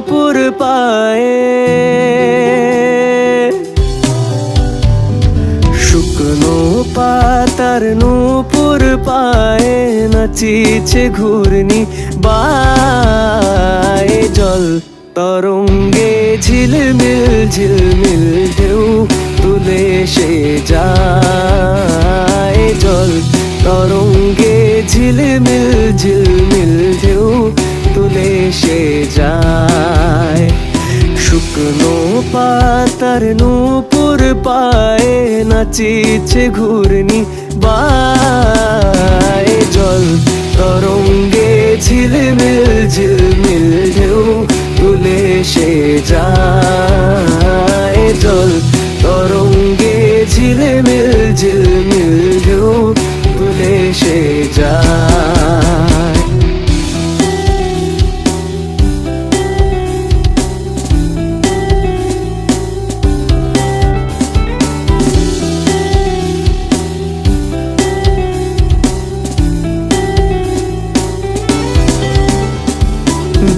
নূপুর পায়ে, শুকনো পাতার নূপুর পায়ে নাচিছে ঘূর্ণি বায়ে। জল তরঙ্গে ঝিলমিল ঝিলমিল ঢেউ তুলে সে যায়। জল তরঙ্গে ঝিলমিল ঝিলমিল ঢেউ তুলে সে যায়। শুকনো পাতার নূপুর পায়ে নাচিছে ঘূর্ণি বায়ে। জল তরঙ্গে ঝিলমিল ঝিলমিল ঢেউ তুলে সে যায়। জল তরঙ্গে ঝিলমিল ঝিলমিল ঢেউ তুলে সে যায়।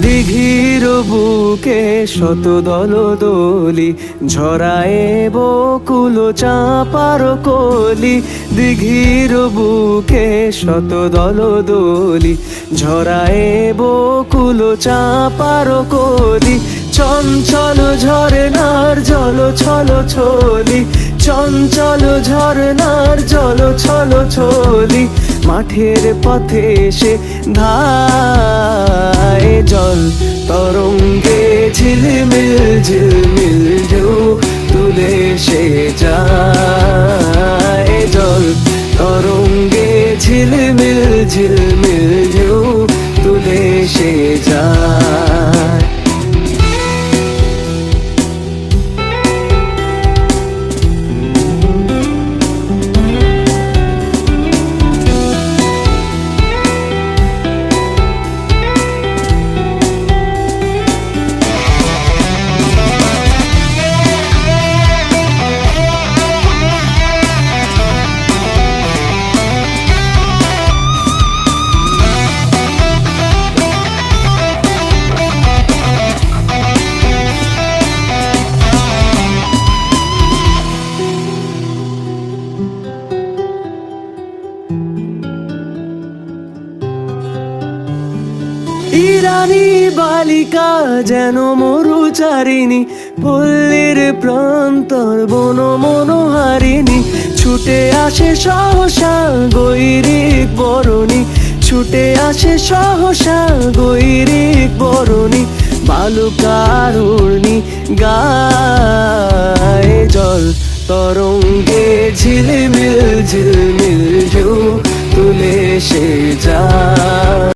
দিঘির বুকে শত দলদলি ঝরায়ে বকুল চাঁপার কলি। দিঘির বুকে শত দলদলি ঝরায়ে বকুল চাঁপার কলি। চঞ্চল ঝরনার জল ছল ছলি, চঞ্চল ঝরনার জল ছল ছলি। মাঠের পথে সে ধায়। জল তরঙ্গে ঝিলমিল ঝিলমিল ঢেউ তুলে সে যায়। জল তরঙ্গে ঝিলমিল ঝিলমিল ঢেউ তুলে সে যায়। ইরানি বালিকা যেন মরুচারিণী, পল্লীর প্রান্তর বন মনোহারিণী। ছুটে আসে সহসা গৈরিক বরণী, ছুটে আসে সহসা গৈরিক বরণী। বালুকারুণী গায়ে। জল তরঙ্গে ঝিলমিল ঝিলমিল ঢেউ তুলে সে যায়।